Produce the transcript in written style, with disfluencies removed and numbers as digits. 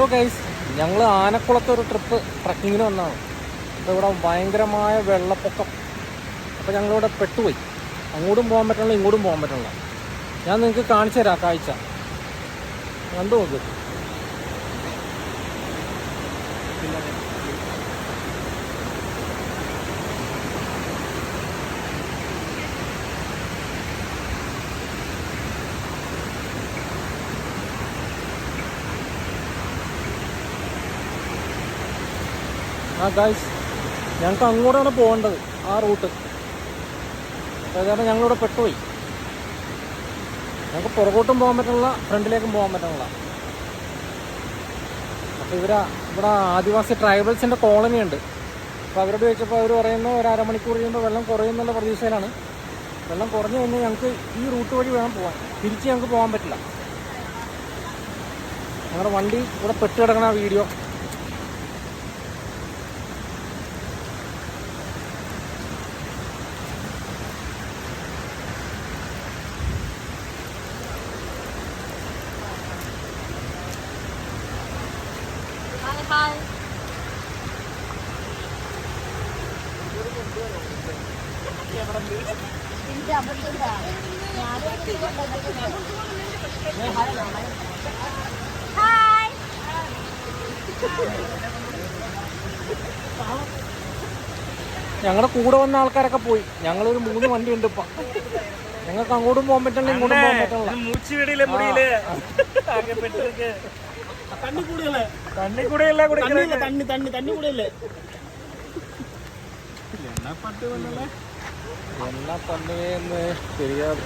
Hello guys, ഞങ്ങൾ ആനക്കുളത്ത് ഒരു trip ട്രക്കിങ്ങിന് വന്നതാണ്. അപ്പോൾ ഇവിടെ ഭയങ്കരമായ വെള്ളപ്പൊക്കം. അപ്പോൾ ഞങ്ങളിവിടെ പെട്ടുപോയി. അങ്ങോട്ടും പോകാൻ പറ്റണില്ല, ഇങ്ങോട്ടും പോകാൻ പറ്റണില്ല. ഞാൻ നിങ്ങൾക്ക് കാണിച്ചു തരാം കാഴ്ച, കണ്ടു നോക്ക്. ഗൈസ്, ഞങ്ങൾക്ക് അങ്ങോട്ടാണ് പോകേണ്ടത്, ആ റൂട്ട്. കാരണം ഞങ്ങളിവിടെ പെട്ടുപോയി. ഞങ്ങൾക്ക് പുറകോട്ടും പോകാൻ പറ്റണില്ല, ഫ്രണ്ടിലേക്കും പോകാൻ പറ്റണില്ല. അപ്പോൾ ഇവിടെ ആദിവാസി ട്രൈബൽസിൻ്റെ കോളനി ഉണ്ട്. അപ്പോൾ അവരോട് ചോദിച്ചപ്പോൾ അവർ പറയുന്നത് ഒരു അരമണിക്കൂർ കഴിയുമ്പോൾ വെള്ളം കുറയുന്നുള്ള പ്രതീക്ഷയിലാണ്. വെള്ളം കുറഞ്ഞു കഴിഞ്ഞാൽ ഞങ്ങൾക്ക് ഈ റൂട്ട് വഴി വേണം പോകാൻ, തിരിച്ച് ഞങ്ങൾക്ക് പോകാൻ പറ്റില്ല. ഞങ്ങളുടെ വണ്ടി ഇവിടെ പെട്ട് കിടക്കണ ആ വീഡിയോ. ഹായ്. ഞങ്ങളുടെ കൂടെ വന്ന ആൾക്കാരൊക്കെ പോയി. ഞങ്ങളൊരു 3 വണ്ടി ഉണ്ട് ഇപ്പം. ഞങ്ങൾക്ക് അങ്ങോട്ടും പോകാൻ പറ്റില്ല, ഇങ്ങോട്ടും പോകാൻ പറ്റില്ല. தண்ணி கூட இல்ல தண்ணி கூட இல்ல என்ன பண்ணுவேன்னு தெரியாது.